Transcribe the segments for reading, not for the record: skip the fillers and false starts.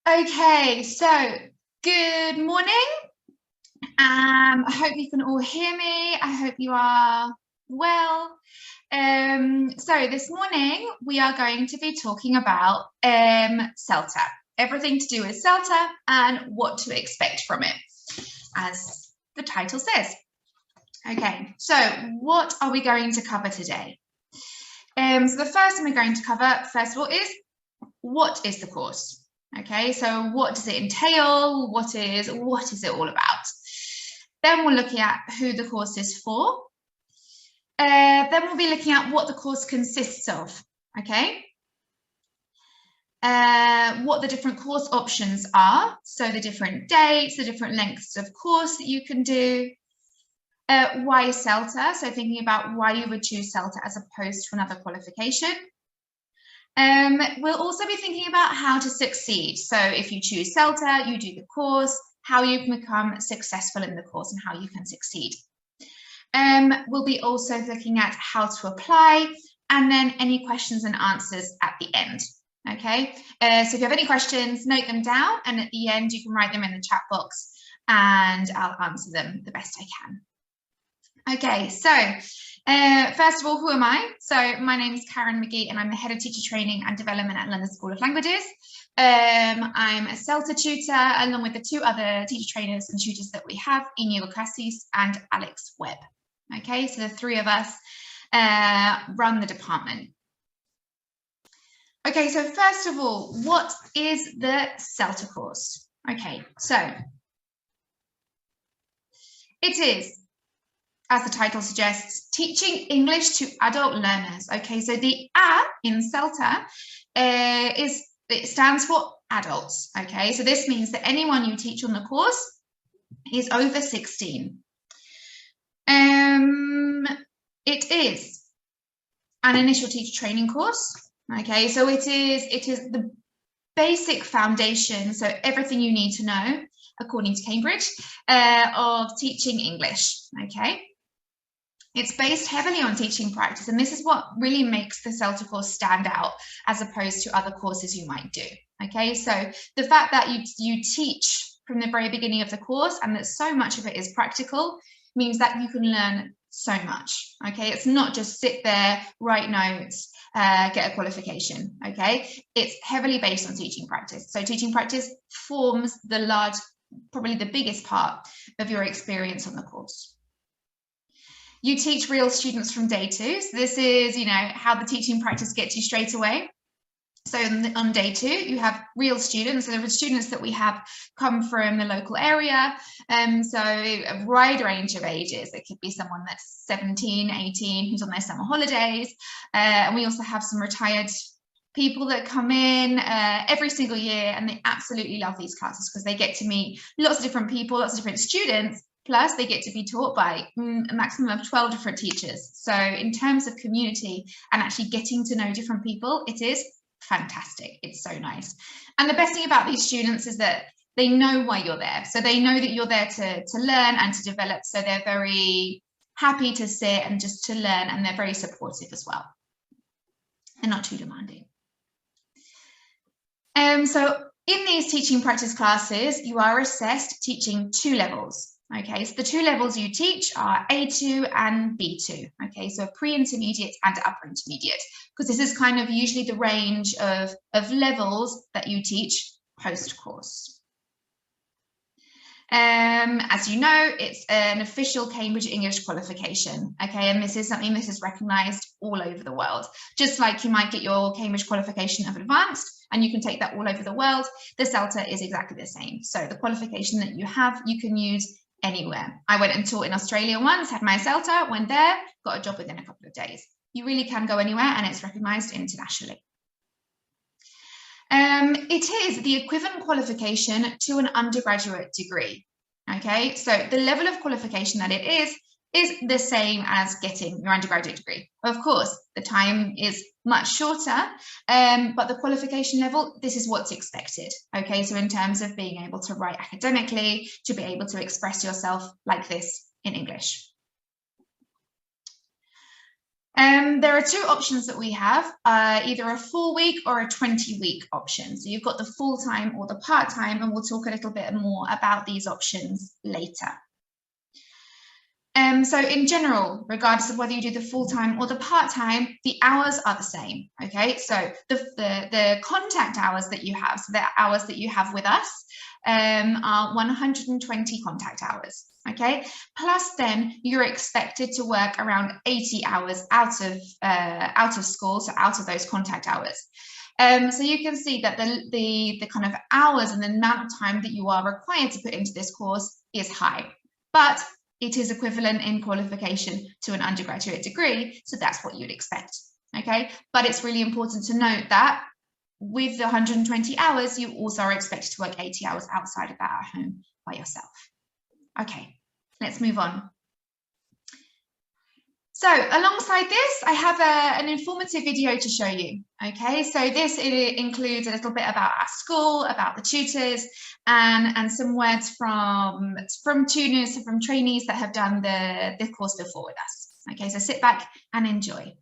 Okay, so good morning. I hope you can all hear me. I hope you are well. So this morning we are going to be talking about CELTA, everything to do with CELTA and what to expect from it, as the title says. Okay, so what are we going to cover today? So the first thing we're going to cover, first of all, is what is the course? Okay, so what does it entail? What is it all about? Then we'll look at who the course is for. Then we'll be looking at what the course consists of, okay? What the different course options are, so the different dates, the different lengths of course that you can do. Why CELTA, so thinking about why you would choose CELTA as opposed to another qualification. We'll also be thinking about how to succeed. So if you choose CELTA, you do the course, how you can become successful in the course and how you can succeed. We'll be also looking at how to apply and then any questions and answers at the end. Okay, so if you have any questions, note them down, and at the end you can write them in the chat box and I'll answer them the best I can. Okay, so first of all, who am I? So my name is Karen McGhie and I'm the Head of Teacher Training and Development at London School of Languages. I'm a CELTA tutor along with the two other teacher trainers and tutors that we have, Inigo Cassis and Alex Webb. Okay, so the three of us run the department. Okay, so first of all, what is the CELTA course? Okay, so it is, as the title suggests, teaching English to adult learners. Okay, so the A in CELTA it stands for adults. Okay, so this means that anyone you teach on the course is over 16. It is an initial teacher training course. Okay, so it is the basic foundation, so everything you need to know, according to Cambridge, of teaching English. Okay. It's based heavily on teaching practice, and this is what really makes the CELTA course stand out as opposed to other courses you might do. Okay, so the fact that you teach from the very beginning of the course and that so much of it is practical means that you can learn so much. Okay, it's not just sit there, write notes, get a qualification. Okay, it's heavily based on teaching practice. So teaching practice forms probably the biggest part of your experience on the course. You teach real students from day two. So this is, how the teaching practice gets you straight away. So on day two, you have real students. So the students that we have come from the local area. So a wide range of ages. It could be someone that's 17, 18, who's on their summer holidays. And we also have some retired people that come in every single year, and they absolutely love these classes because they get to meet lots of different people, lots of different students. Plus, they get to be taught by a maximum of 12 different teachers. So in terms of community and actually getting to know different people, it is fantastic. It's so nice. And the best thing about these students is that they know why you're there. So they know that you're there to learn and to develop. So they're very happy to sit and just to learn, and they're very supportive as well. They're not too demanding. So in these teaching practice classes, you are assessed teaching 2 levels. Okay, so the 2 levels you teach are A2 and B2. Okay, so pre-intermediate and upper intermediate, because this is kind of usually the range of levels that you teach post-course. As you know, it's an official Cambridge English qualification. Okay, and this is something that is recognised all over the world. Just like you might get your Cambridge qualification of advanced, and you can take that all over the world, the CELTA is exactly the same. So the qualification that you have, you can use anywhere. I went and taught in Australia once, had my CELTA, went there, got a job within a couple of days. You really can go anywhere, and it's recognised internationally. It is the equivalent qualification to an undergraduate degree. Okay, so the level of qualification that it is the same as getting your undergraduate degree. Of course, the time is much shorter, but the qualification level, this is what's expected. Okay, so in terms of being able to write academically, to be able to express yourself like this in English. There are two options that we have, either a full week or a 20-week option. So you've got the full-time or the part-time, and we'll talk a little bit more about these options later. So in general, regardless of whether you do the full-time or the part-time, the hours are the same, okay? So the contact hours that you have, so the hours that you have with us, are 120 contact hours, okay? Plus then you're expected to work around 80 hours out of school, so out of those contact hours. So you can see that the kind of hours and the amount of time that you are required to put into this course is high, but it is equivalent in qualification to an undergraduate degree, so that's what you'd expect, okay? But it's really important to note that with the 120 hours, you also are expected to work 80 hours outside of that at home by yourself. Okay, let's move on. So alongside this, I have an informative video to show you, okay? So this includes a little bit about our school, about the tutors, and some words from tuners, from trainees that have done the course before with us. Okay, so sit back and enjoy.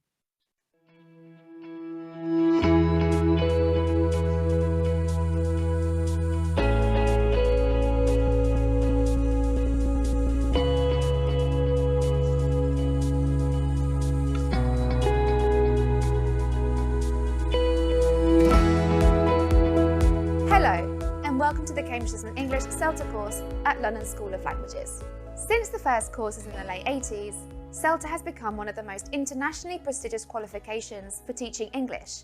Welcome to the Cambridge English CELTA course at London School of Languages. Since the first courses in the late 80s, CELTA has become one of the most internationally prestigious qualifications for teaching English,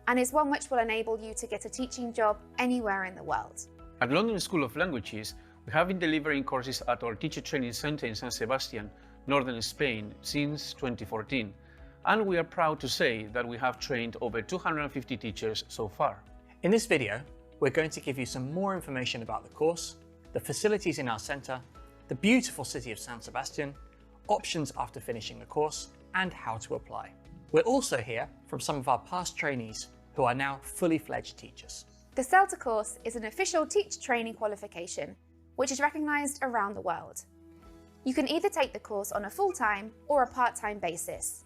and is one which will enable you to get a teaching job anywhere in the world. At London School of Languages, we have been delivering courses at our teacher training centre in San Sebastian, northern Spain, since 2014, and we are proud to say that we have trained over 250 teachers so far. In this video, we're going to give you some more information about the course, the facilities in our centre, the beautiful city of San Sebastian, options after finishing the course, and how to apply. We'll also hear from some of our past trainees who are now fully fledged teachers. The CELTA course is an official teacher training qualification, which is recognised around the world. You can either take the course on a full-time or a part-time basis.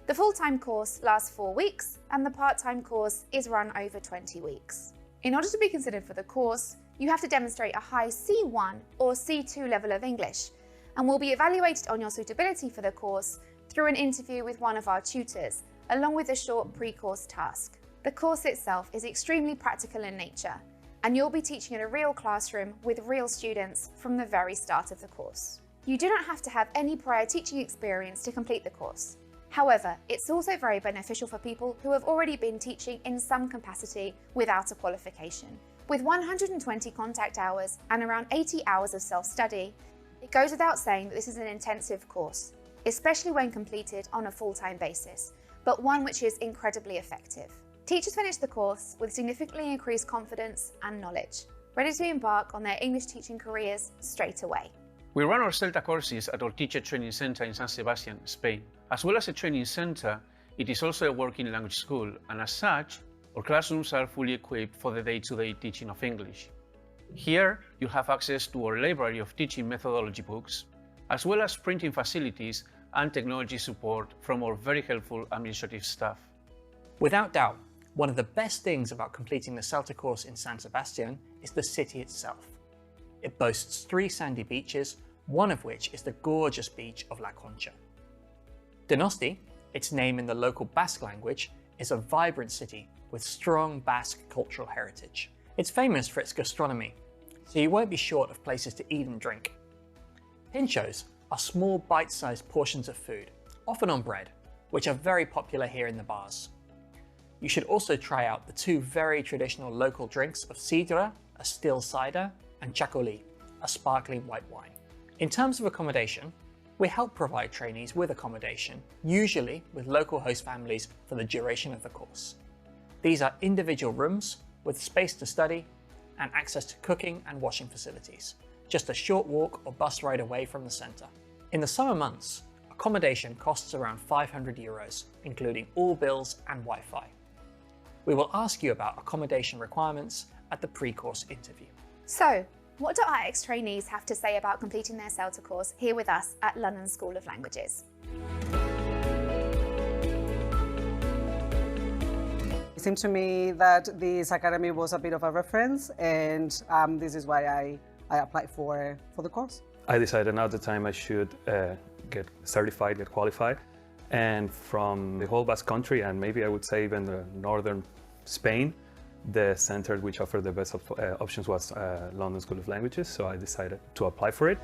The full-time course lasts 4 weeks, and the part-time course is run over 20 weeks. In order to be considered for the course, you have to demonstrate a high C1 or C2 level of English, and will be evaluated on your suitability for the course through an interview with one of our tutors, along with a short pre-course task. The course itself is extremely practical in nature, and you'll be teaching in a real classroom with real students from the very start of the course. You do not have to have any prior teaching experience to complete the course. However, it's also very beneficial for people who have already been teaching in some capacity without a qualification. With 120 contact hours and around 80 hours of self-study, it goes without saying that this is an intensive course, especially when completed on a full-time basis, but one which is incredibly effective. Teachers finish the course with significantly increased confidence and knowledge, ready to embark on their English teaching careers straight away. We run our CELTA courses at our teacher training centre in San Sebastian, Spain. As well as a training centre, it is also a working language school, and as such, our classrooms are fully equipped for the day-to-day teaching of English. Here, you'll have access to our library of teaching methodology books, as well as printing facilities and technology support from our very helpful administrative staff. Without doubt, one of the best things about completing the CELTA course in San Sebastian is the city itself. It boasts 3 sandy beaches, one of which is the gorgeous beach of La Concha. Donosti, its name in the local Basque language, is a vibrant city with strong Basque cultural heritage. It's famous for its gastronomy, so you won't be short of places to eat and drink. Pinchos are small bite-sized portions of food, often on bread, which are very popular here in the bars. You should also try out the 2 very traditional local drinks of sidra, a still cider, and chacoli, a sparkling white wine. In terms of accommodation, we help provide trainees with accommodation, usually with local host families for the duration of the course. These are individual rooms with space to study and access to cooking and washing facilities, just a short walk or bus ride away from the centre. In the summer months, accommodation costs around €500, including all bills and Wi-Fi. We will ask you about accommodation requirements at the pre-course interview. So, what do our ex-trainees have to say about completing their CELTA course here with us at London School of Languages? It seemed to me that this academy was a bit of a reference, and this is why I applied for the course. I decided now at the time I should get certified, get qualified, and from the whole Basque Country, and maybe I would say even the northern Spain, the center which offered the best options was London School of Languages, so I decided to apply for it.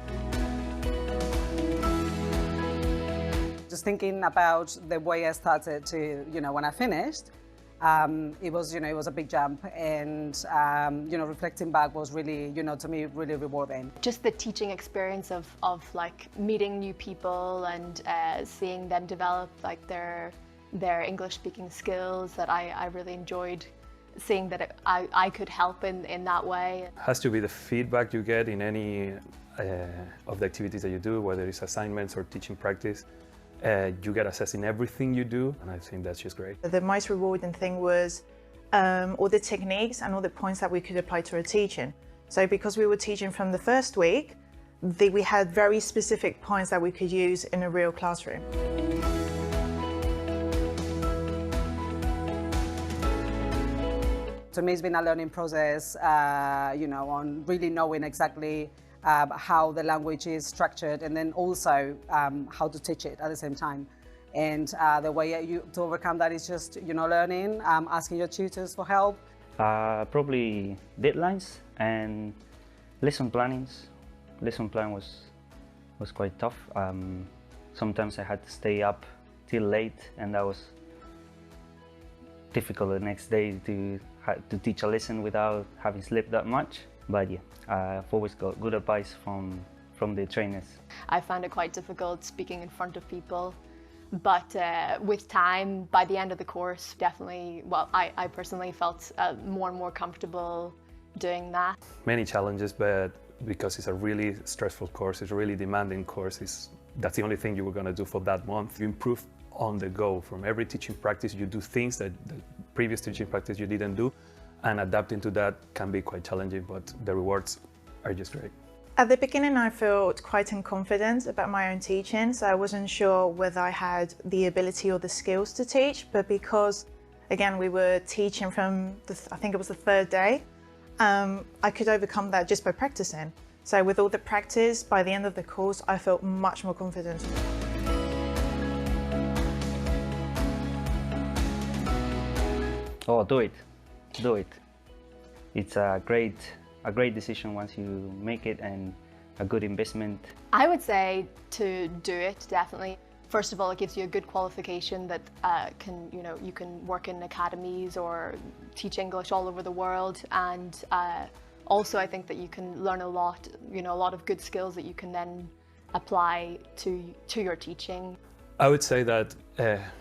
Just thinking about the way I started to, when I finished, it was a big jump, and reflecting back was really, to me, really rewarding. Just the teaching experience of like meeting new people and seeing them develop like their English speaking skills, that I really enjoyed seeing that I could help in that way. It has to be the feedback you get in any of the activities that you do, whether it's assignments or teaching practice. You get assessed in everything you do, and I think that's just great. The most rewarding thing was all the techniques and all the points that we could apply to our teaching. So because we were teaching from the first week, we had very specific points that we could use in a real classroom. To me, it's been a learning process, on really knowing exactly how the language is structured, and then also how to teach it at the same time. And the way to overcome that is just, learning, asking your tutors for help. Probably deadlines and lesson plannings. Lesson plan was quite tough. Sometimes I had to stay up till late, and that was difficult the next day to teach a lesson without having slept that much. But yeah, I've always got good advice from the trainers. I found it quite difficult speaking in front of people, but with time, by the end of the course, definitely, well, I personally felt more and more comfortable doing that. Many challenges, but because it's a really stressful course, it's a really demanding course, that's the only thing you were going to do for that month. You improve on the go. From every teaching practice, you do things that the previous teaching practice you didn't do, and adapting to that can be quite challenging, but the rewards are just great. At the beginning, I felt quite unconfident about my own teaching, so I wasn't sure whether I had the ability or the skills to teach, but because, again, we were teaching from, I think it was the third day, I could overcome that just by practicing. So with all the practice, by the end of the course, I felt much more confident. Oh, do it. It's a great decision once you make it, and a good investment. I would say to do it, definitely. First of all, it gives you a good qualification that you can work in academies or teach English all over the world, and also I think that you can learn a lot of good skills that you can then apply to your teaching. I would say that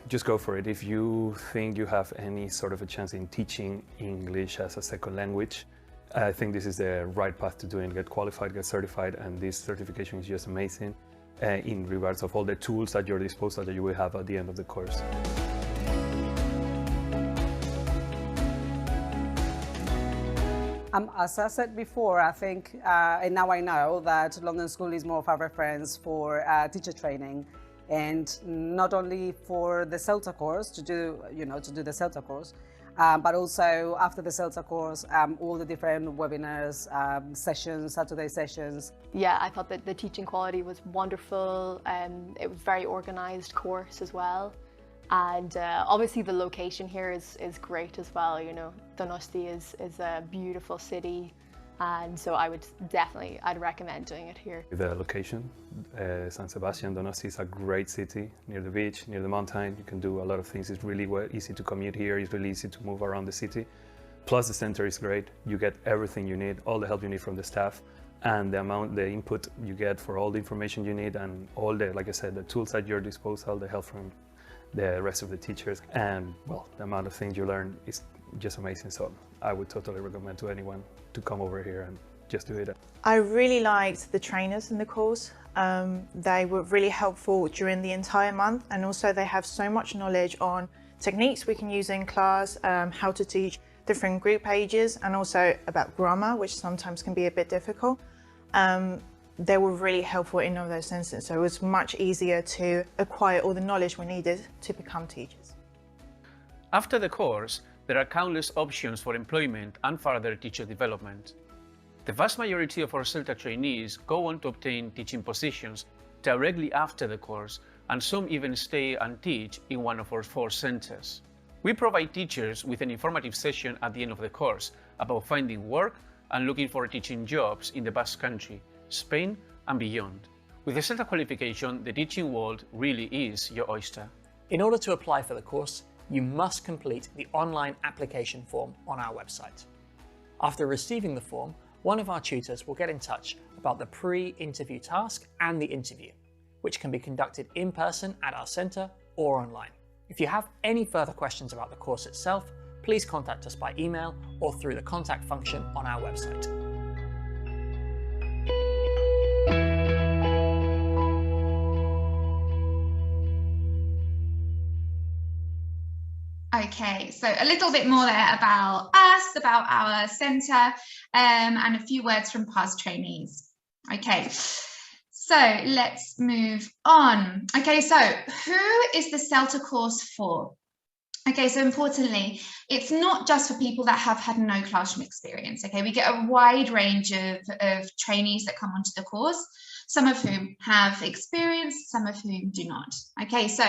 just go for it. If you think you have any sort of a chance in teaching English as a second language, I think this is the right path to doing. Get qualified, get certified, and this certification is just amazing in regards of all the tools at your disposal that you will have at the end of the course. As I said before, I think, and now I know that London School is more of a reference for teacher training. And not only for the CELTA course, to do the CELTA course, but also after the CELTA course, all the different webinars, sessions, Saturday sessions. Yeah, I thought that the teaching quality was wonderful, and it was a very organised course as well. And obviously the location here is great as well. Donosti is a beautiful city. And so I'd recommend doing it here. The location, San Sebastian, Donosti is a great city, near the beach, near the mountain. You can do a lot of things. It's really easy to commute here. It's really easy to move around the city. Plus the center is great. You get everything you need, all the help you need from the staff, and the input you get for all the information you need, and all the, like I said, the tools at your disposal, the help from the rest of the teachers, and well, the amount of things you learn is just amazing. So I would totally recommend to anyone to come over here and just do it. I really liked the trainers in the course. They were really helpful during the entire month, and also they have so much knowledge on techniques we can use in class, how to teach different group pages, and also about grammar, which sometimes can be a bit difficult. They were really helpful in all those senses, so it was much easier to acquire all the knowledge we needed to become teachers. After the course, there are countless options for employment and further teacher development. The vast majority of our CELTA trainees go on to obtain teaching positions directly after the course, and some even stay and teach in one of our 4 centers. We provide teachers with an informative session at the end of the course about finding work and looking for teaching jobs in the Basque Country, Spain and beyond. With the CELTA qualification, the teaching world really is your oyster. In order to apply for the course, you must complete the online application form on our website. After receiving the form, one of our tutors will get in touch about the pre-interview task and the interview, which can be conducted in person at our centre or online. If you have any further questions about the course itself, please contact us by email or through the contact function on our website. Okay, so a little bit more there about us, about our centre, and a few words from past trainees. Okay, so let's move on. Okay, so who is the CELTA course for? Okay, so importantly, it's not just for people that have had no classroom experience. Okay, we get a wide range of trainees that come onto the course, some of whom have experience, some of whom do not. Okay, so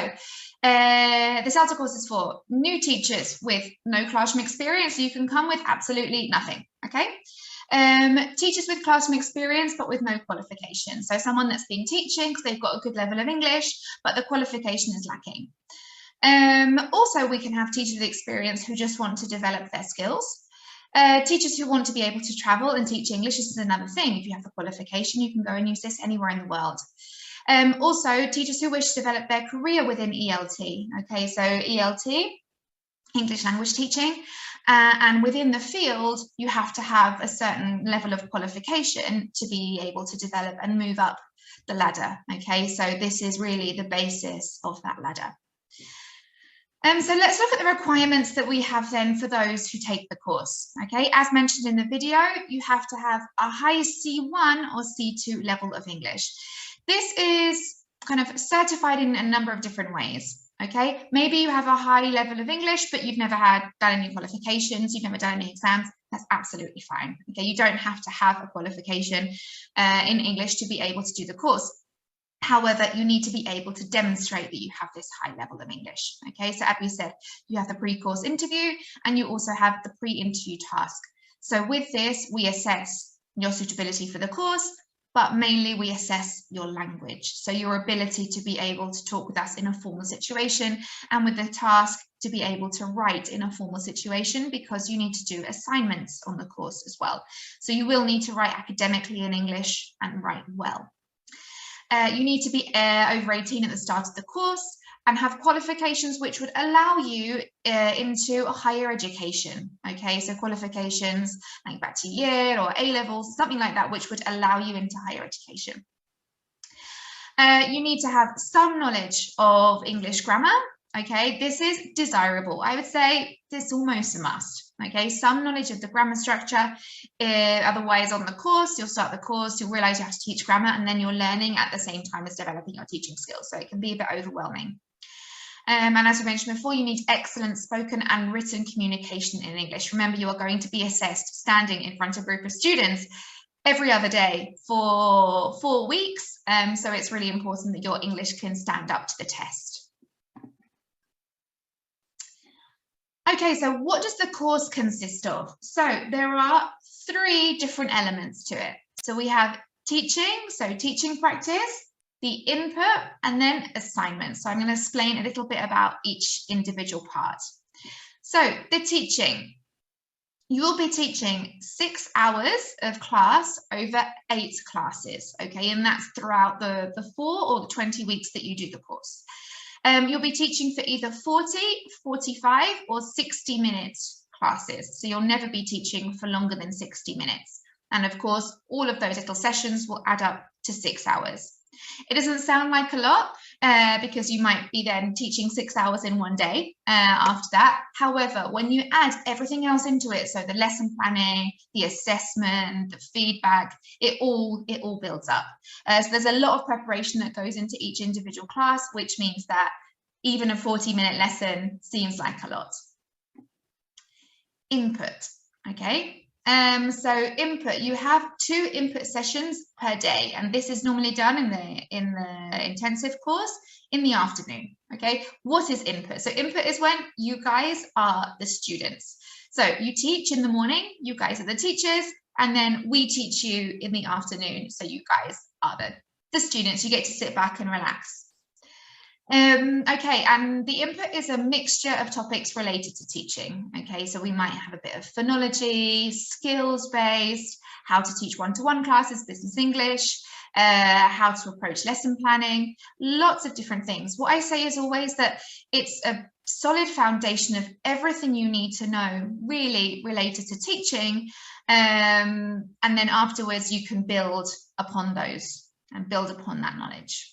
the CELTA course is for new teachers with no classroom experience. You can come with absolutely nothing. Okay, teachers with classroom experience but with no qualification. So someone that's been teaching because they've got a good level of English, but the qualification is lacking. Also, we can have teachers with experience who just want to develop their skills. Teachers who want to be able to travel and teach English, this is another thing. If you have a qualification, you can go and use this anywhere in the world. Also, teachers who wish to develop their career within ELT. Okay, so ELT, English language teaching, and within the field, you have to have a certain level of qualification to be able to develop and move up the ladder. Okay, so this is really the basis of that ladder. So let's look at the requirements that we have then for those who take the course. Okay, as mentioned in the video, you have to have a high C1 or C2 level of English. This is kind of certified in a number of different ways. Okay, maybe you have a high level of English, but you've never done any qualifications, you've never done any exams. That's absolutely fine. Okay, you don't have to have a qualification in English to be able to do the course. However, you need to be able to demonstrate that you have this high level of English. Okay, so as we said, you have the pre-course interview and you also have the pre-interview task. So with this, we assess your suitability for the course, but mainly we assess your language. So your ability to be able to talk with us in a formal situation, and with the task to be able to write in a formal situation, because you need to do assignments on the course as well. So you will need to write academically in English and write well. You need to be over 18 at the start of the course and have qualifications which would allow you into a higher education. Okay, so qualifications like bachiller or A-levels, something like that, which would allow you into higher education. You need to have some knowledge of English grammar. Okay, this is desirable. I would say this is almost a must. Okay, some knowledge of the grammar structure. Otherwise, on the course, you'll start the course, you'll realize you have to teach grammar, and then you're learning at the same time as developing your teaching skills. So it can be a bit overwhelming. And as we mentioned before, you need excellent spoken and written communication in English. Remember, you are going to be assessed standing in front of a group of students every other day for 4 weeks. So it's really important that your English can stand up to the test. Okay, so what does the course consist of? So there are 3 different elements to it. So we have teaching, so teaching practice, the input, and then assignments. So I'm going to explain a little bit about each individual part. So the teaching, you will be teaching 6 hours of class over 8 classes, okay? And that's throughout the 4 or the 20 weeks that you do the course. You'll be teaching for either 40, 45 or 60-minute classes. So you'll never be teaching for longer than 60 minutes. And of course, all of those little sessions will add up to 6 hours. It doesn't sound like a lot because you might be then teaching 6 hours in one day after that. However, when you add everything else into it, so the lesson planning, the assessment, the feedback, it all builds up. So there's a lot of preparation that goes into each individual class, which means that even a 40-minute lesson seems like a lot. input, okay? So input, you have 2 input sessions per day, and this is normally done in the intensive course in the afternoon, okay? What is input? So input is when you guys are the students. So you teach in the morning, you guys are the teachers, and then we teach you in the afternoon. So you guys are the students, you get to sit back and relax. Okay, and the input is a mixture of topics related to teaching. Okay, so we might have a bit of phonology, skills-based, how to teach one-to-one classes, business English, how to approach lesson planning, lots of different things. What I say is always that it's a solid foundation of everything you need to know really related to teaching, and then afterwards you can build upon those and build upon that knowledge.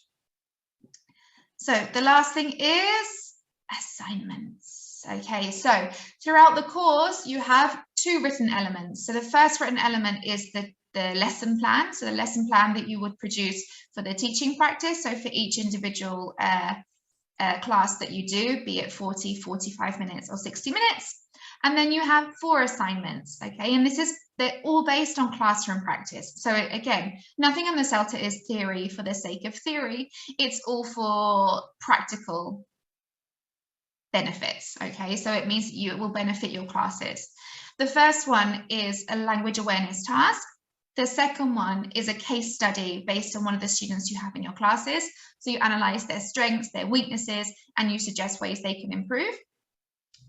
So the last thing is assignments. Okay, so throughout the course, you have 2 written elements. So the first written element is the lesson plan. So the lesson plan that you would produce for the teaching practice. So for each individual class that you do, be it 40, 45 minutes or 60 minutes. And then you have 4 assignments, okay? And they're all based on classroom practice. So again, nothing on the CELTA is theory for the sake of theory. It's all for practical benefits, okay? So it means it will benefit your classes. The first one is a language awareness task. The second one is a case study based on one of the students you have in your classes. So you analyze their strengths, their weaknesses, and you suggest ways they can improve.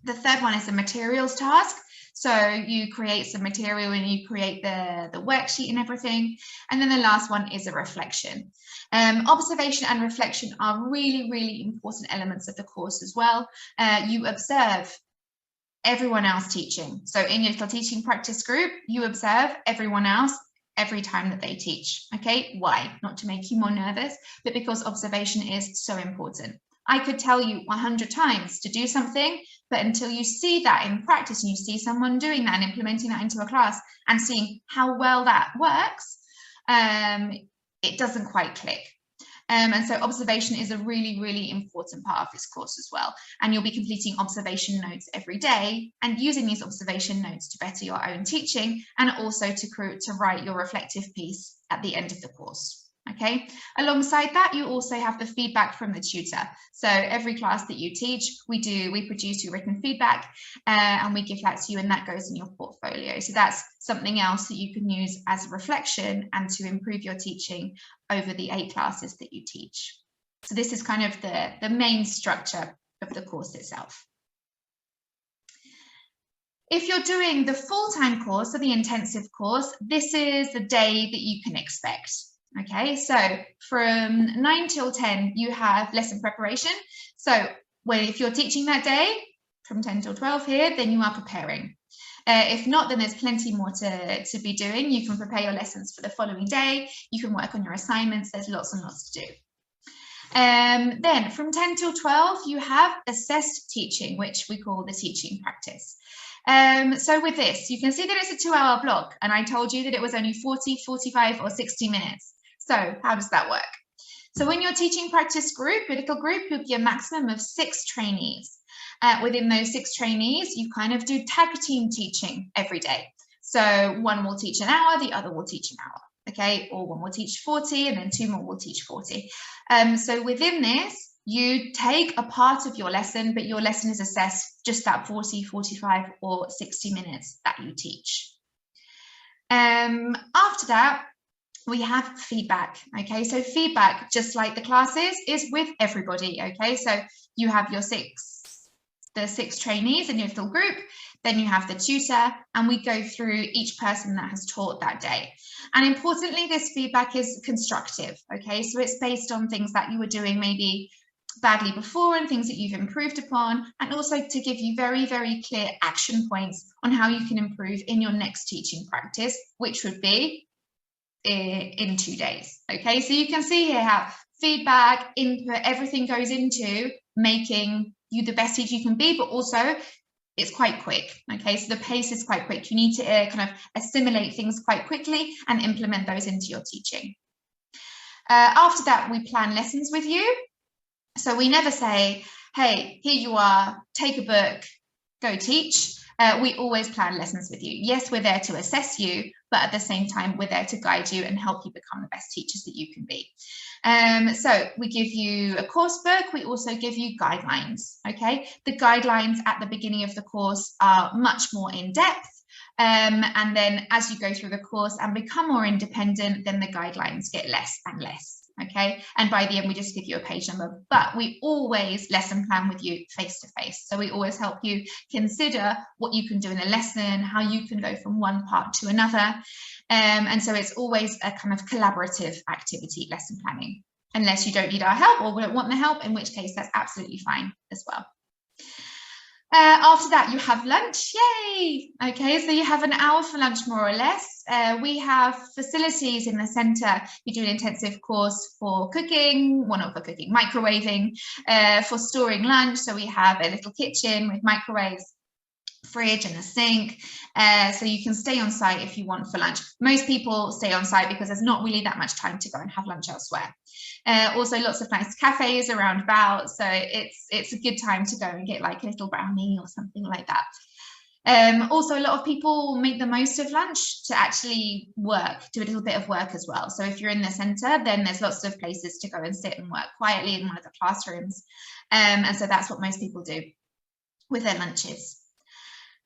The third one is a materials task. So you create some material and you create the worksheet and everything. And then the last one is a reflection. Observation and reflection are really, really important elements of the course as well. You observe everyone else teaching. So in your little teaching practice group, you observe everyone else every time that they teach. Okay, why? Not to make you more nervous, but because observation is so important. I could tell you 100 times to do something, but until you see that in practice and you see someone doing that and implementing that into a class and seeing how well that works, it doesn't quite click. And so observation is a really, really important part of this course as well. And you'll be completing observation notes every day and using these observation notes to better your own teaching and also to write your reflective piece at the end of the course. Okay, alongside that, you also have the feedback from the tutor. So every class that you teach, we produce your written feedback and we give that to you, and that goes in your portfolio. So that's something else that you can use as a reflection and to improve your teaching over the 8 classes that you teach. So this is kind of the main structure of the course itself. If you're doing the full-time course or the intensive course, this is the day that you can expect. Okay, so from 9 till 10, you have lesson preparation. So if you're teaching that day, from 10 till 12 here, then you are preparing. If not, then there's plenty more to be doing. You can prepare your lessons for the following day. You can work on your assignments. There's lots and lots to do. Then from 10 till 12, you have assessed teaching, which we call the teaching practice. So with this, you can see that it's a 2-hour block, and I told you that it was only 40, 45 or 60 minutes. So how does that work? So in your teaching practice group, your little group, you'll be a maximum of 6 trainees. Within those 6 trainees, you kind of do tag team teaching every day. So one will teach an hour, the other will teach an hour, okay? Or one will teach 40 and then 2 more will teach 40. So within this, you take a part of your lesson, but your lesson is assessed just that 40, 45 or 60 minutes that you teach. After that, we have feedback, okay? So feedback, just like the classes, is with everybody, okay? So you have your 6 trainees in your little group, then you have the tutor, and we go through each person that has taught that day. And importantly, this feedback is constructive, okay? So it's based on things that you were doing maybe badly before and things that you've improved upon, and also to give you very, very clear action points on how you can improve in your next teaching practice, which would be in 2 days. Okay, so you can see here how feedback, input, everything goes into making you the best teacher you can be, but also it's quite quick. Okay, so the pace is quite quick. You need to kind of assimilate things quite quickly and implement those into your teaching. After that, we plan lessons with you. So we never say, hey, here you are, take a book, go teach. we always plan lessons with you. Yes, we're there to assess you, but at the same time, we're there to guide you and help you become the best teachers that you can be. So we give you a course book. We also give you guidelines, okay? The guidelines at the beginning of the course are much more in depth. And then as you go through the course and become more independent, then the guidelines get less and less. Okay, and by the end we just give you a page number, but we always lesson plan with you face to face. So we always help you consider what you can do in a lesson, how you can go from one part to another. And so it's always a kind of collaborative activity, lesson planning, unless you don't need our help or don't want the help, in which case that's absolutely fine as well. After that, you have lunch. Yay! Okay, so you have an hour for lunch, more or less. We have facilities in the centre. We do an intensive course for cooking, well, not for cooking, microwaving, for storing lunch. So we have a little kitchen with microwaves, fridge and a sink, so you can stay on site if you want for lunch. Most people stay on site because there's not really that much time to go and have lunch elsewhere. Also lots of nice cafes around about, so it's a good time to go and get like a little brownie or something like that. Also, a lot of people make the most of lunch to actually work, do a little bit of work as well. So if you're in the centre, then there's lots of places to go and sit and work quietly in one of the classrooms. And so that's what most people do with their lunches.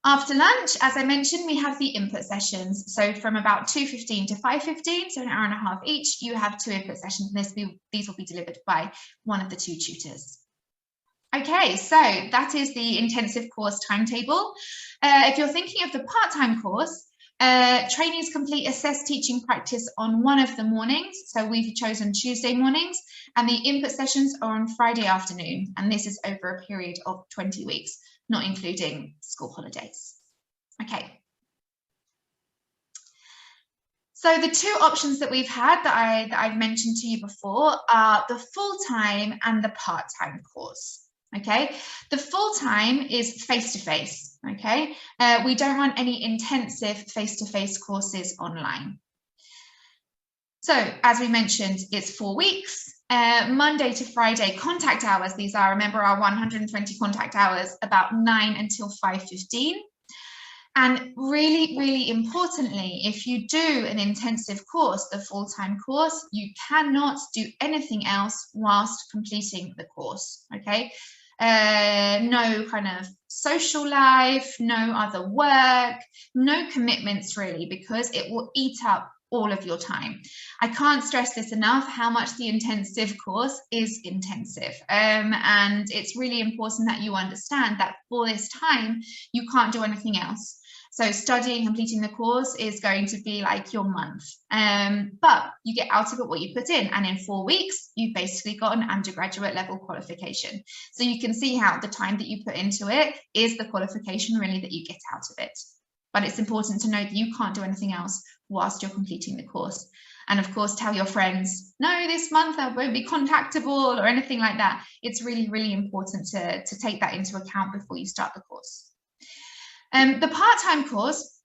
After lunch, as I mentioned, we have the input sessions. So from about 2:15 to 5:15, so an hour and a half each, you have 2 input sessions, and these will be delivered by one of the 2 tutors. Okay, so that is the intensive course timetable. If you're thinking of the part-time course, trainees complete assessed teaching practice on one of the mornings. So we've chosen Tuesday mornings, and the input sessions are on Friday afternoon. And this is over a period of 20 weeks, not including school holidays. Okay. So the 2 options that we've had that I've mentioned to you before are the full-time and the part-time course. Okay, the full-time is face-to-face. Okay, we don't run any intensive face-to-face courses online. So as we mentioned, it's 4 weeks, Monday to Friday contact hours. These are, remember, our 120 contact hours, about 9 until 5:15. And really, really importantly, if you do an intensive course, the full-time course, you cannot do anything else whilst completing the course, okay? No kind of social life, no other work, no commitments really, because it will eat up all of your time. I can't stress this enough, how much the intensive course is intensive. And it's really important that you understand that for this time, you can't do anything else. So studying, completing the course is going to be like your month, but you get out of it what you put in. And in 4 weeks, you've basically got an undergraduate level qualification. So you can see how the time that you put into it is the qualification really that you get out of it. But it's important to know that you can't do anything else whilst you're completing the course. And of course, tell your friends, no, this month I won't be contactable or anything like that. It's really, really important to take that into account before you start the course. The part-time course,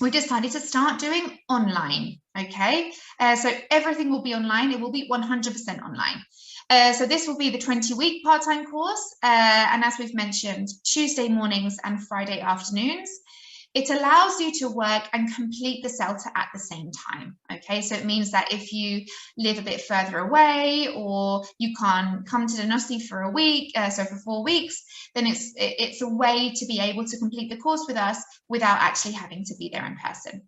we decided to start doing online, okay? So everything will be online. It will be 100% online. So this will be the 20-week part-time course. And as we've mentioned, Tuesday mornings and Friday afternoons. It allows you to work and complete the CELTA at the same time, okay? So it means that if you live a bit further away or you can't come to Donosti for a week, so for 4 weeks, then it's a way to be able to complete the course with us without actually having to be there in person.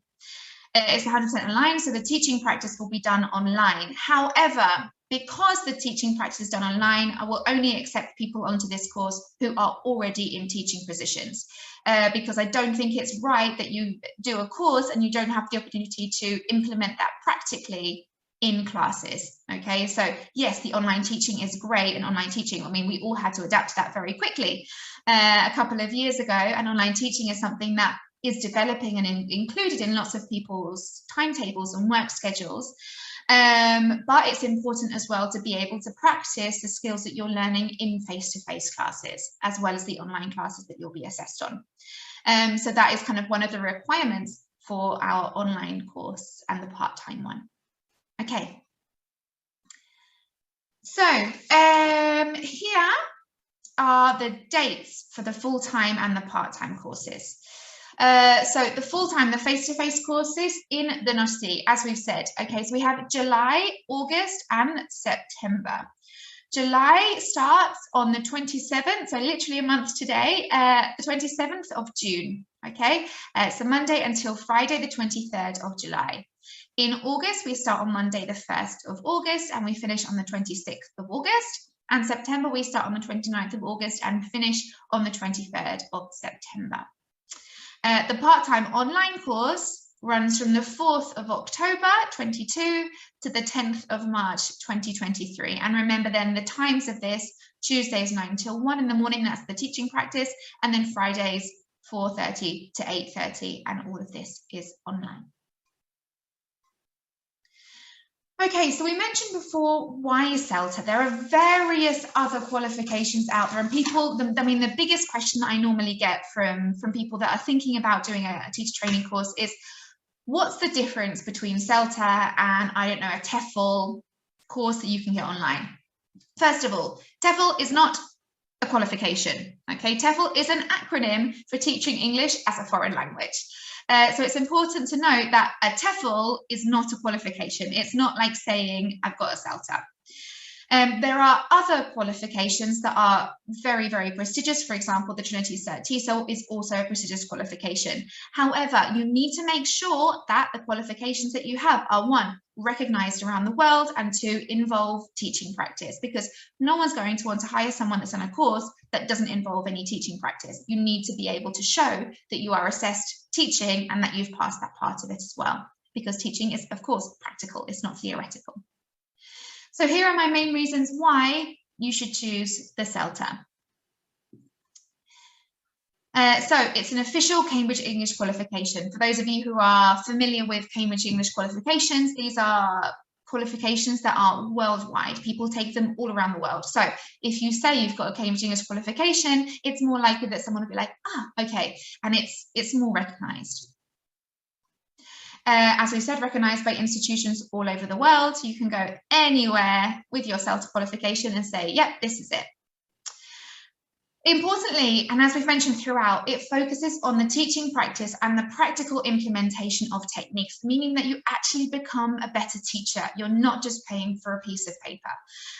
It's 100% online, so the teaching practice will be done online. However, because the teaching practice is done online, I will only accept people onto this course who are already in teaching positions, because I don't think it's right that you do a course and you don't have the opportunity to implement that practically in classes. Okay, so yes, the online teaching is great, and online teaching, I mean, we all had to adapt to that very quickly a couple of years ago, and online teaching is something that is developing and included in lots of people's timetables and work schedules. But it's important as well to be able to practice the skills that you're learning in face-to-face classes, as well as the online classes that you'll be assessed on. So that is kind of one of the requirements for our online course and the part-time one. Okay. So here are the dates for the full-time and the part-time courses. So the full-time, the face-to-face courses in the Nossi, as we've said. Okay, so we have July, August, and September. July starts on the 27th, so literally a month today, the 27th of June. Okay, so Monday until Friday, the 23rd of July. In August, we start on Monday, the 1st of August, and we finish on the 26th of August. And September, we start on the 29th of August and finish on the 23rd of September. The part-time online course runs from the 4th of October 22 to the 10th of March 2023. And remember then the times of this: Tuesdays 9 till 1 in the morning, that's the teaching practice, and then Fridays 4:30 to 8:30, and all of this is online. Okay, so we mentioned before, why CELTA? There are various other qualifications out there, and people, I mean, the biggest question that I normally get from people that are thinking about doing a teacher training course is, what's the difference between CELTA and, I don't know, a TEFL course that you can get online? First of all, TEFL is not a qualification, okay? TEFL is an acronym for Teaching English as a Foreign Language. So it's important to note that a TEFL is not a qualification. It's not like saying, I've got a CELTA. There are other qualifications that are very, very prestigious. For example, the Trinity Cert TESOL is also a prestigious qualification. However, you need to make sure that the qualifications that you have are, one, recognized around the world, and two, involve teaching practice, because no one's going to want to hire someone that's on a course that doesn't involve any teaching practice. You need to be able to show that you are assessed teaching and that you've passed that part of it as well, because teaching is, of course, practical, it's not theoretical. So here are my main reasons why you should choose the CELTA. So it's an official Cambridge English qualification. For those of you who are familiar with Cambridge English qualifications, these are qualifications that are worldwide. People take them all around the world. So if you say you've got a Cambridge English qualification, it's more likely that someone will be like, okay, and it's more recognized. As we said, recognized by institutions all over the world. So you can go anywhere with your CELTA qualification and say, yep, this is it. Importantly, and as we've mentioned throughout, it focuses on the teaching practice and the practical implementation of techniques, meaning that you actually become a better teacher. You're not just paying for a piece of paper.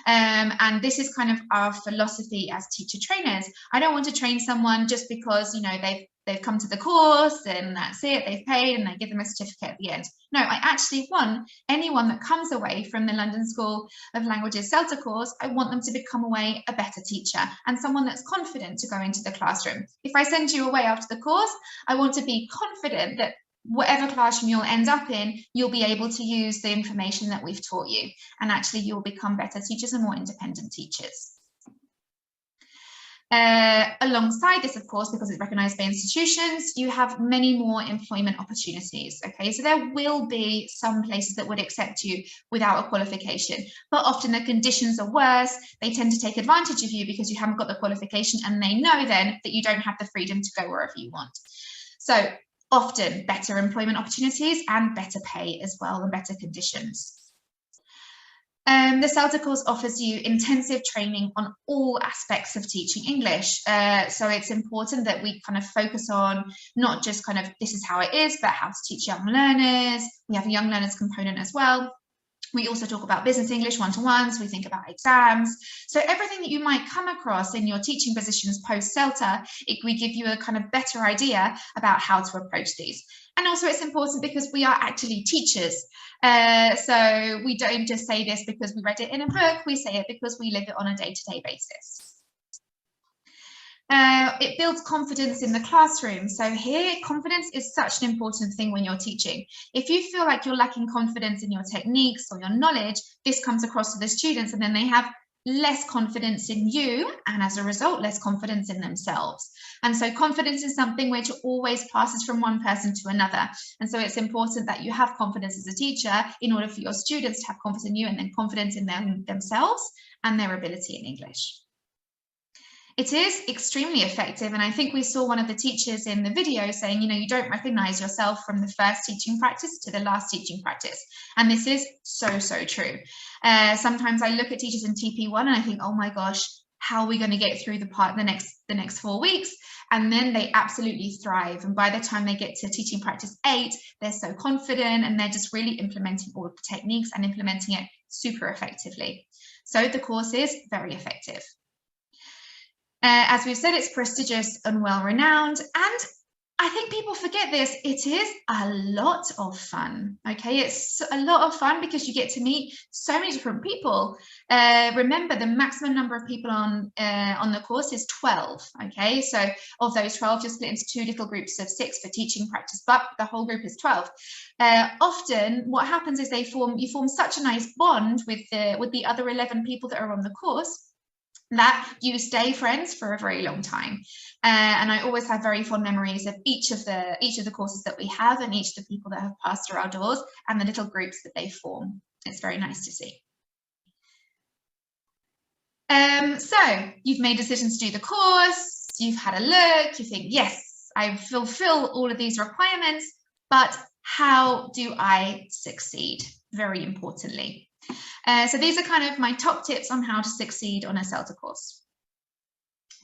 And this is kind of our philosophy as teacher trainers. I don't want to train someone just because, you know, they've come to the course and that's it, they've paid and I give them a certificate at the end. No, I actually want anyone that comes away from the London School of Languages CELTA course, I want them to become away a better teacher and someone that's confident to go into the classroom. If I send you away after the course, I want to be confident that whatever classroom you'll end up in, you'll be able to use the information that we've taught you, and actually you'll become better teachers and more independent teachers. Alongside this, of course, because it's recognized by institutions, you have many more employment opportunities. Okay, so there will be some places that would accept you without a qualification, but often the conditions are worse. They tend to take advantage of you because you haven't got the qualification, and they know then that you don't have the freedom to go wherever you want. So often better employment opportunities and better pay as well, and better conditions. The CELTA course offers you intensive training on all aspects of teaching English. So it's important that we kind of focus on not just kind of this is how it is, but how to teach young learners. We have a young learners component as well. We also talk about business English one-to-ones, we think about exams. So everything that you might come across in your teaching positions post-CELTA, we give you a kind of better idea about how to approach these. And also it's important because we are actually teachers. So we don't just say this because we read it in a book, we say it because we live it on a day-to-day basis. It builds confidence in the classroom. So here, confidence is such an important thing when you're teaching. If you feel like you're lacking confidence in your techniques or your knowledge, this comes across to the students, and then they have less confidence in you, and as a result, less confidence in themselves. And so confidence is something which always passes from one person to another. And so it's important that you have confidence as a teacher in order for your students to have confidence in you, and then confidence in themselves and their ability in English. It is extremely effective, and I think we saw one of the teachers in the video saying, you know, you don't recognize yourself from the first teaching practice to the last teaching practice. And this is so, so true. Sometimes I look at teachers in TP1 and I think, oh my gosh, how are we going to get through the next 4 weeks? And then they absolutely thrive. And by the time they get to teaching practice 8, they're so confident and they're just really implementing all of the techniques and implementing it super effectively. So the course is very effective. As we've said, it's prestigious and well-renowned, and I think people forget this. It is a lot of fun, okay? It's a lot of fun because you get to meet so many different people. Remember, the maximum number of people on the course is 12, okay? So of those 12, you're split into 2 little groups of 6 for teaching practice, but the whole group is 12. Often what happens is you form such a nice bond with the other 11 people that are on the course that you stay friends for a very long time. And I always have very fond memories of each of the courses that we have and each of the people that have passed through our doors and the little groups that they form. It's very nice to see. So you've made decisions to do the course, you've had a look, you think, yes, I fulfill all of these requirements, but how do I succeed? Very importantly. So these are kind of my top tips on how to succeed on a CELTA course.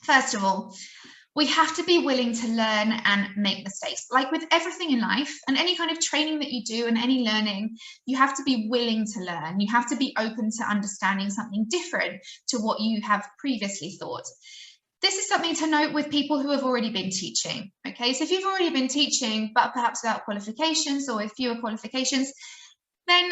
First of all, we have to be willing to learn and make mistakes. Like with everything in life and any kind of training that you do and any learning, you have to be willing to learn. You have to be open to understanding something different to what you have previously thought. This is something to note with people who have already been teaching. Okay, so if you've already been teaching, but perhaps without qualifications or with fewer qualifications, then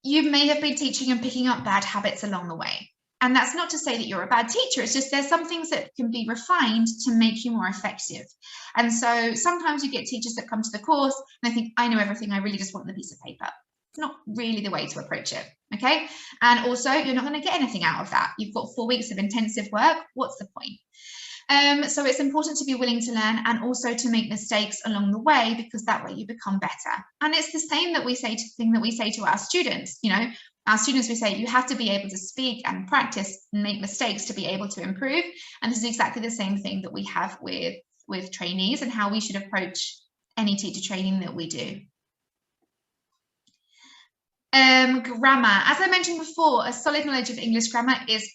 you may have been teaching and picking up bad habits along the way. And that's not to say that you're a bad teacher, it's just there's some things that can be refined to make you more effective. And so sometimes you get teachers that come to the course and they think, I know everything, I really just want the piece of paper. It's not really the way to approach it, okay? And also, you're not going to get anything out of that. You've got 4 weeks of intensive work, what's the point? So it's important to be willing to learn and also to make mistakes along the way, because that way you become better. And it's the same that we say to our students. You know, our students, we say you have to be able to speak and practice and make mistakes to be able to improve. And this is exactly the same thing that we have with trainees and how we should approach any teacher training that we do. Grammar. As I mentioned before, a solid knowledge of English grammar is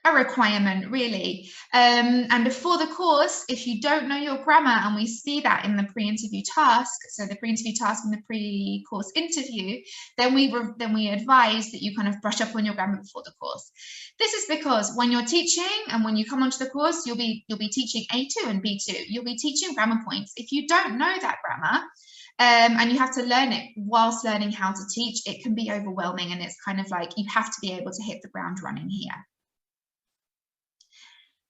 a requirement, really. And before the course, if you don't know your grammar, and we see that in the pre-interview task, so the pre-interview task and the pre-course interview, then we advise that you kind of brush up on your grammar before the course. This is because when you're teaching and when you come onto the course, you'll be teaching A2 and B2. You'll be teaching grammar points. If you don't know that grammar, and you have to learn it whilst learning how to teach, it can be overwhelming, and it's kind of like you have to be able to hit the ground running here.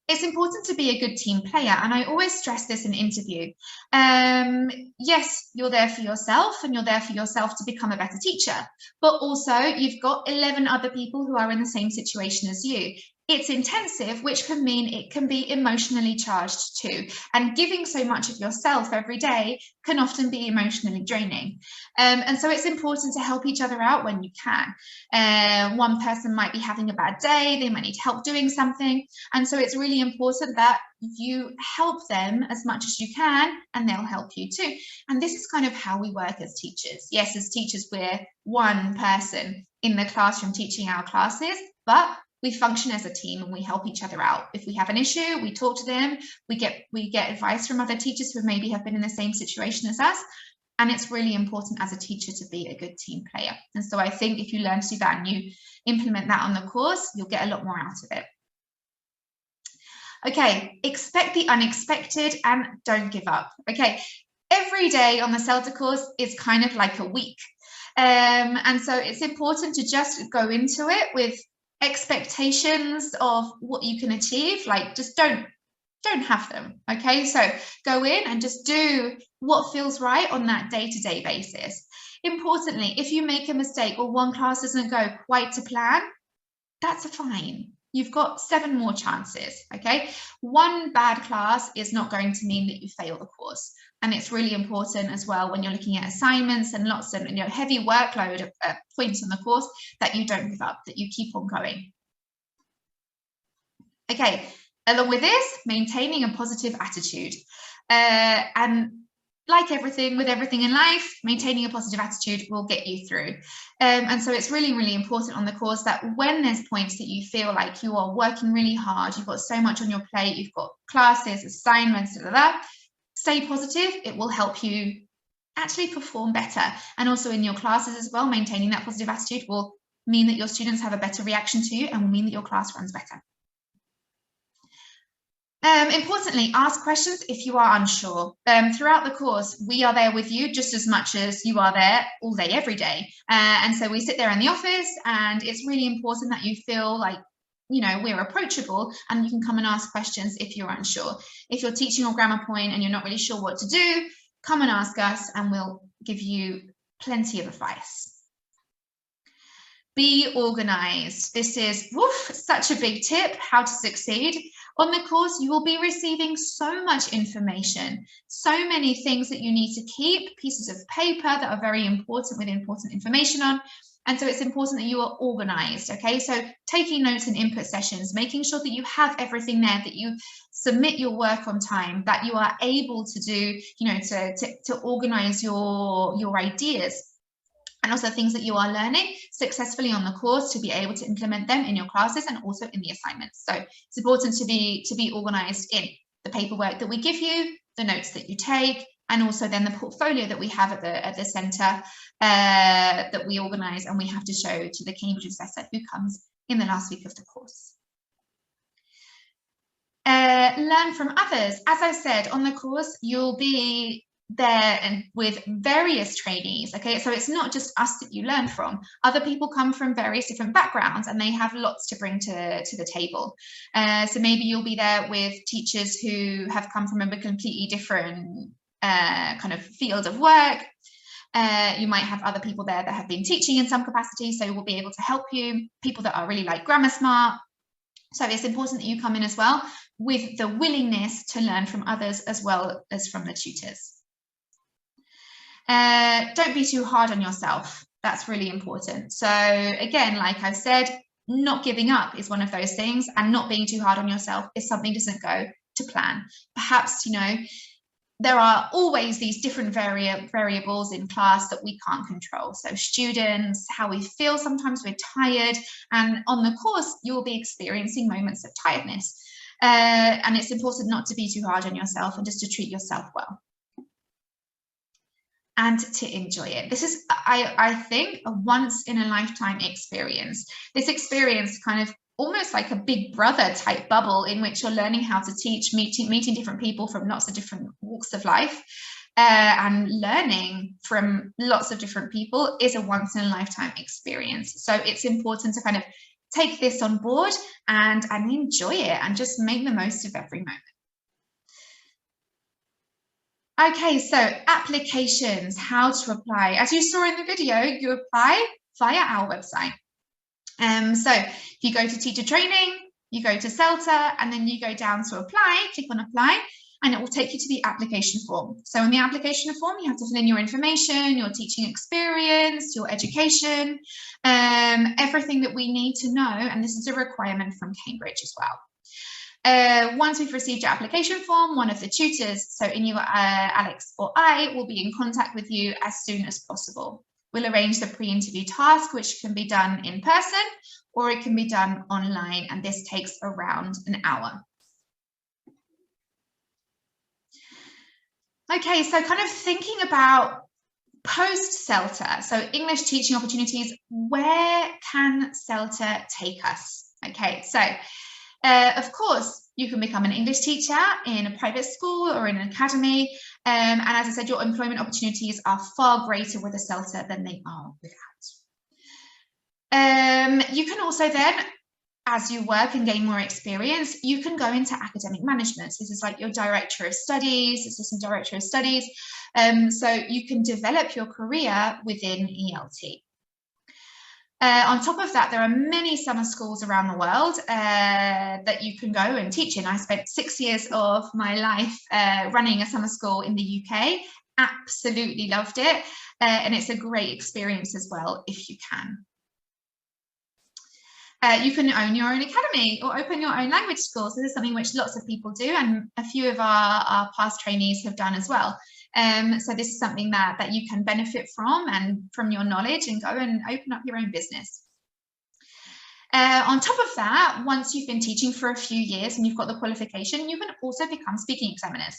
It's important to be a good team player, and I always stress this in interview. Yes, you're there for yourself, and you're there for yourself to become a better teacher, but also you've got 11 other people who are in the same situation as you. It's intensive, which can mean it can be emotionally charged too. And giving so much of yourself every day can often be emotionally draining. And so it's important to help each other out when you can. One person might be having a bad day, they might need help doing something. And so it's really important that you help them as much as you can, and they'll help you too. And this is kind of how we work as teachers. Yes, as teachers, we're one person in the classroom teaching our classes, but we function as a team and we help each other out. If we have an issue, we talk to them, we get advice from other teachers who maybe have been in the same situation as us. And it's really important as a teacher to be a good team player. And so I think if you learn to do that and you implement that on the course, you'll get a lot more out of it. Okay, expect the unexpected and don't give up. Okay, every day on the CELTA course is kind of like a week. And so it's important to just go into it with expectations of what you can achieve. Like, just don't have them. Okay, so go in and just do what feels right on that day-to-day basis. Importantly, if you make a mistake or one class doesn't go quite to plan, that's fine. You've got 7 more chances. Okay, one bad class is not going to mean that you fail the course. And it's really important as well when you're looking at assignments and lots of heavy workload of points on the course, that you don't give up, that you keep on going. Okay, along with this, maintaining a positive attitude. And like everything with everything in life, maintaining a positive attitude will get you through. And so it's really, really important on the course that when there's points that you feel like you are working really hard, you've got so much on your plate, you've got classes, assignments, stay positive. It will help you actually perform better. And also in your classes as well, maintaining that positive attitude will mean that your students have a better reaction to you and will mean that your class runs better. Importantly, ask questions if you are unsure. Throughout the course, we are there with you just as much as you are there all day, every day. And so we sit there in the office, and it's really important that you feel like, you know, we're approachable and you can come and ask questions if you're unsure. If you're teaching a grammar point and you're not really sure what to do, come and ask us and we'll give you plenty of advice. Be organized. This is such a big tip, how to succeed. On the course, you will be receiving so much information, so many things that you need to keep, pieces of paper that are very important with important information on. And so it's important that you are organized, okay? So taking notes in input sessions, making sure that you have everything there, that you submit your work on time, that you are able to do, you know, to organize your ideas. And also things that you are learning successfully on the course to be able to implement them in your classes and also in the assignments. So it's important to be organized in the paperwork that we give you, the notes that you take, and also then the portfolio that we have at the centre that we organise and we have to show to the Cambridge assessor who comes in the last week of the course. Learn from others. As I said, on the course, you'll be there and with various trainees, okay? So it's not just us that you learn from. Other people come from various different backgrounds and they have lots to bring to the table. So maybe you'll be there with teachers who have come from a completely different kind of field of work. You might have other people there that have been teaching in some capacity, so we'll be able to help you. People that are really like grammar smart. So it's important that you come in as well with the willingness to learn from others as well as from the tutors. Don't be too hard on yourself. That's really important. So again, like I've said, not giving up is one of those things, and not being too hard on yourself if something doesn't go to plan. Perhaps, you know, there are always these different variables in class that we can't control. So students, how we feel, sometimes we're tired, and on the course, you'll be experiencing moments of tiredness. And it's important not to be too hard on yourself and just to treat yourself well. And to enjoy it. This is, I think, a once-in-a-lifetime experience. This experience kind of almost like a big brother type bubble in which you're learning how to teach, meeting different people from lots of different walks of life, and learning from lots of different people is a once-in-a-lifetime experience. So it's important to kind of take this on board and enjoy it and just make the most of every moment. Okay, so applications, how to apply. As you saw in the video, you apply via our website. So if you go to teacher training, you go to CELTA, and then you go down to apply, click on apply, and it will take you to the application form. So in the application form, you have to fill in your information, your teaching experience, your education, everything that we need to know. And this is a requirement from Cambridge as well. Once we've received your application form, one of the tutors, so Inigo, Alex or I, will be in contact with you as soon as possible. We'll arrange the pre-interview task, which can be done in person or it can be done online, and this takes around an hour. Okay, so kind of thinking about post-CELTA, so English teaching opportunities, where can CELTA take us? Okay, so of course, you can become an English teacher in a private school or in an academy. And as I said, your employment opportunities are far greater with a CELTA than they are without. You can also then, as you work and gain more experience, you can go into academic management. This is like your director of studies, assistant director of studies. So you can develop your career within ELT. On top of that, there are many summer schools around the world that you can go and teach in. I spent 6 years of my life running a summer school in the UK. Absolutely loved it. And it's a great experience as well, if you can. You can own your own academy or open your own language schools. This is something which lots of people do, and a few of our past trainees have done as well. So this is something that you can benefit from and from your knowledge, and go and open up your own business. On top of that, once you've been teaching for a few years and you've got the qualification, you can also become speaking examiners.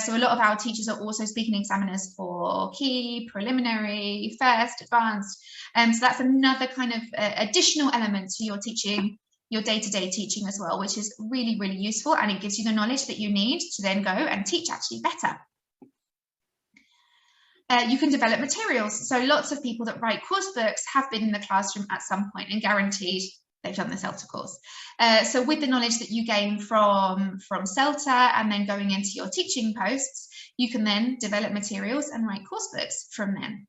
So a lot of our teachers are also speaking examiners for key, preliminary, first, advanced. So that's another kind of additional element to your teaching, your day-to-day teaching as well, which is really, really useful, and it gives you the knowledge that you need to then go and teach actually better. You can develop materials. So lots of people that write course books have been in the classroom at some point and guaranteed they've done the CELTA course. So with the knowledge that you gain from CELTA and then going into your teaching posts, you can then develop materials and write course books from them.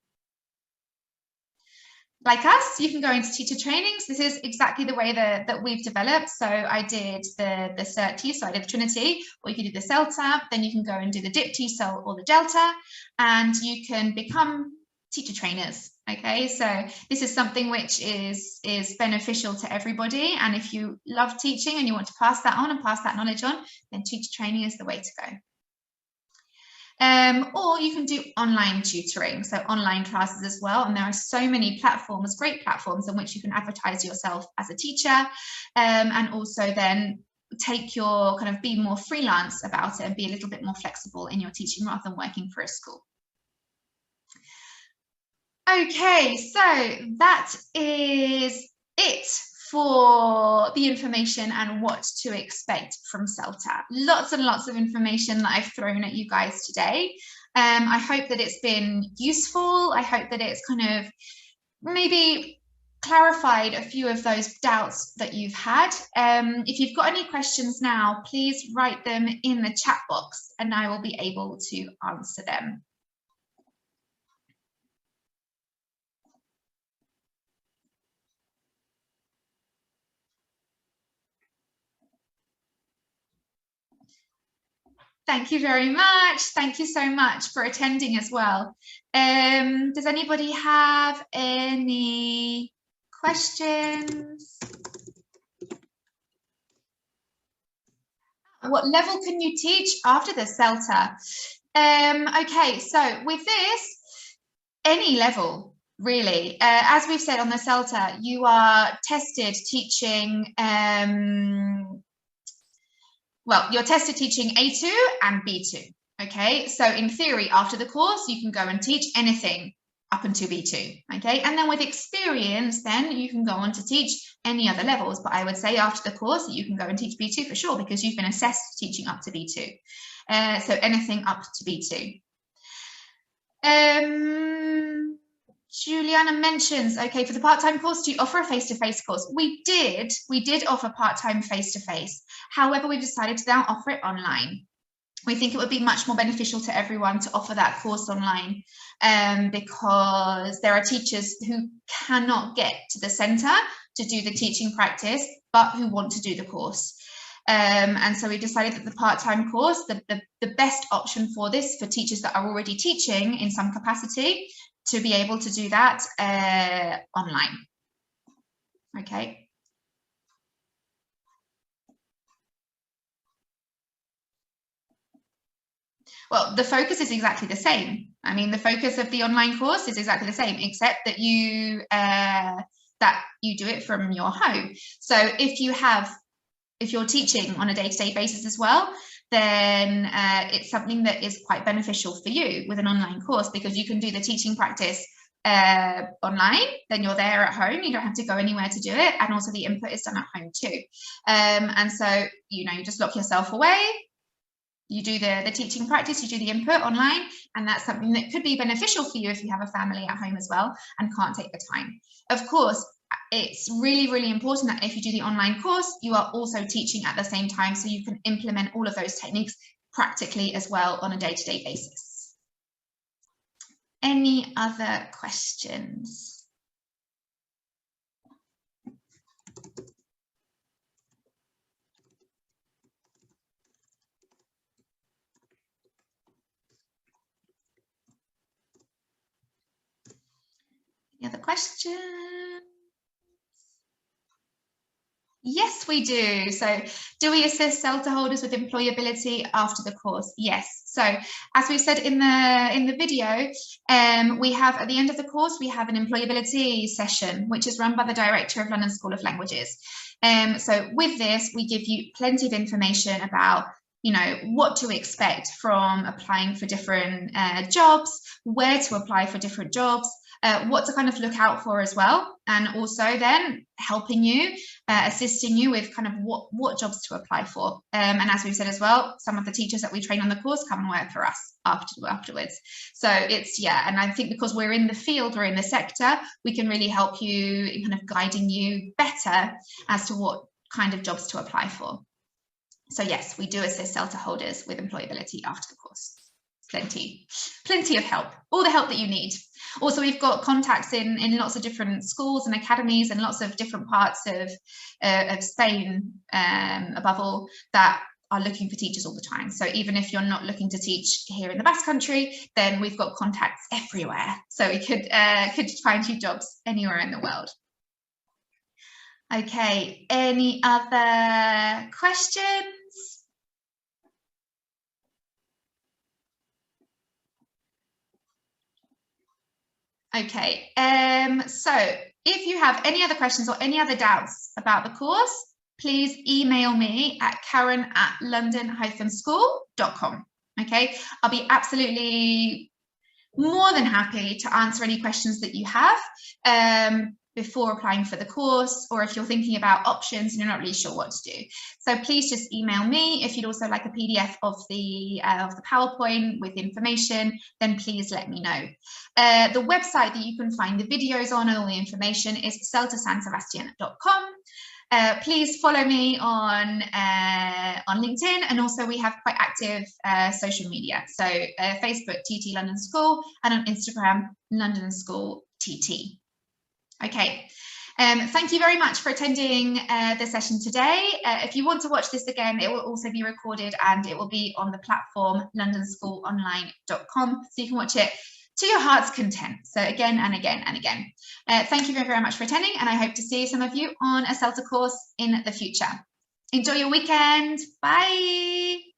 Like us, you can go into teacher trainings. This is exactly the way that we've developed. So I did the CERT, so I did the Trinity, or you can do the CELTA, then you can go and do the DIP TESOL or the Delta, and you can become teacher trainers. Okay, so this is something which is beneficial to everybody, and if you love teaching and you want to pass that on and pass that knowledge on, then teacher training is the way to go. Or you can do online tutoring, so online classes as well, and there are so many platforms, great platforms, in which you can advertise yourself as a teacher, and also then take your kind of be more freelance about it and be a little bit more flexible in your teaching rather than working for a school. Okay, so that is it for the information and what to expect from CELTA. Lots and lots of information that I've thrown at you guys today. I hope that it's been useful. I hope that it's kind of maybe clarified a few of those doubts that you've had. If you've got any questions now, please write them in the chat box and I will be able to answer them. Thank you very much. Thank you so much for attending as well. Does anybody have any questions? What level can you teach after the CELTA? Okay, so with this, any level, really. As we've said on the CELTA, you are tested teaching well, you're tested teaching A2 and B2, okay? So in theory, after the course, you can go and teach anything up until B2, okay? And then with experience, then you can go on to teach any other levels, but I would say after the course, you can go and teach B2 for sure, because you've been assessed teaching up to B2. So anything up to B2. Juliana mentions, okay, for the part-time course, do you offer a face-to-face course? We did offer part-time face-to-face. However, we decided to now offer it online. We think it would be much more beneficial to everyone to offer that course online, because there are teachers who cannot get to the centre to do the teaching practice, but who want to do the course. And so we decided that the part-time course, the best option for this, for teachers that are already teaching in some capacity, to be able to do that online. Okay. Well, the focus is exactly the same. I mean, the focus of the online course is exactly the same, except that you do it from your home. So if you're teaching on a day-to-day basis as well, then it's something that is quite beneficial for you with an online course, because you can do the teaching practice online, then you're there at home, you don't have to go anywhere to do it, and also the input is done at home too. And so, you know, you just lock yourself away, you do the teaching practice, you do the input online, and that's something that could be beneficial for you if you have a family at home as well and can't take the time. Of course, it's really, really important that if you do the online course, you are also teaching at the same time, so you can implement all of those techniques practically as well on a day-to-day basis. Any other questions? Any other questions? Yes, we do. So do we assist CELTA holders with employability after the course? Yes. So as we said in the video, we have at the end of the course, we have an employability session, which is run by the director of London School of Languages. So with this, we give you plenty of information about, you know, what to expect from applying for different jobs, where to apply for different jobs, what to kind of look out for as well, and also then helping you, assisting you with kind of what jobs to apply for. And as we've said as well, some of the teachers that we train on the course come and work for us afterwards. So it's, yeah, and I think because we're in the field, we're in the sector, we can really help you in kind of guiding you better as to what kind of jobs to apply for. So yes, we do assist CELTA holders with employability after the course. Plenty of help, all the help that you need. Also, we've got contacts in lots of different schools and academies and lots of different parts of Spain, above all, that are looking for teachers all the time. So even if you're not looking to teach here in the Basque Country, then we've got contacts everywhere. So we could find you jobs anywhere in the world. Okay, any other questions? Okay, so if you have any other questions or any other doubts about the course, please email me at karen@london-school.com. Okay, I'll be absolutely more than happy to answer any questions that you have before applying for the course, or if you're thinking about options and you're not really sure what to do. So please just email me. If you'd also like a PDF of the PowerPoint with information, then please let me know. The website that you can find the videos on and all the information is celtasansebastian.com. Please follow me on LinkedIn, and also we have quite active social media. So Facebook, TT London School, and on Instagram, London School TT. Okay, thank you very much for attending the session today. If you want to watch this again, it will also be recorded and it will be on the platform londonschoolonline.com, so you can watch it to your heart's content. So again and again and again. Thank you very, very much for attending, and I hope to see some of you on a CELTA course in the future. Enjoy your weekend. Bye.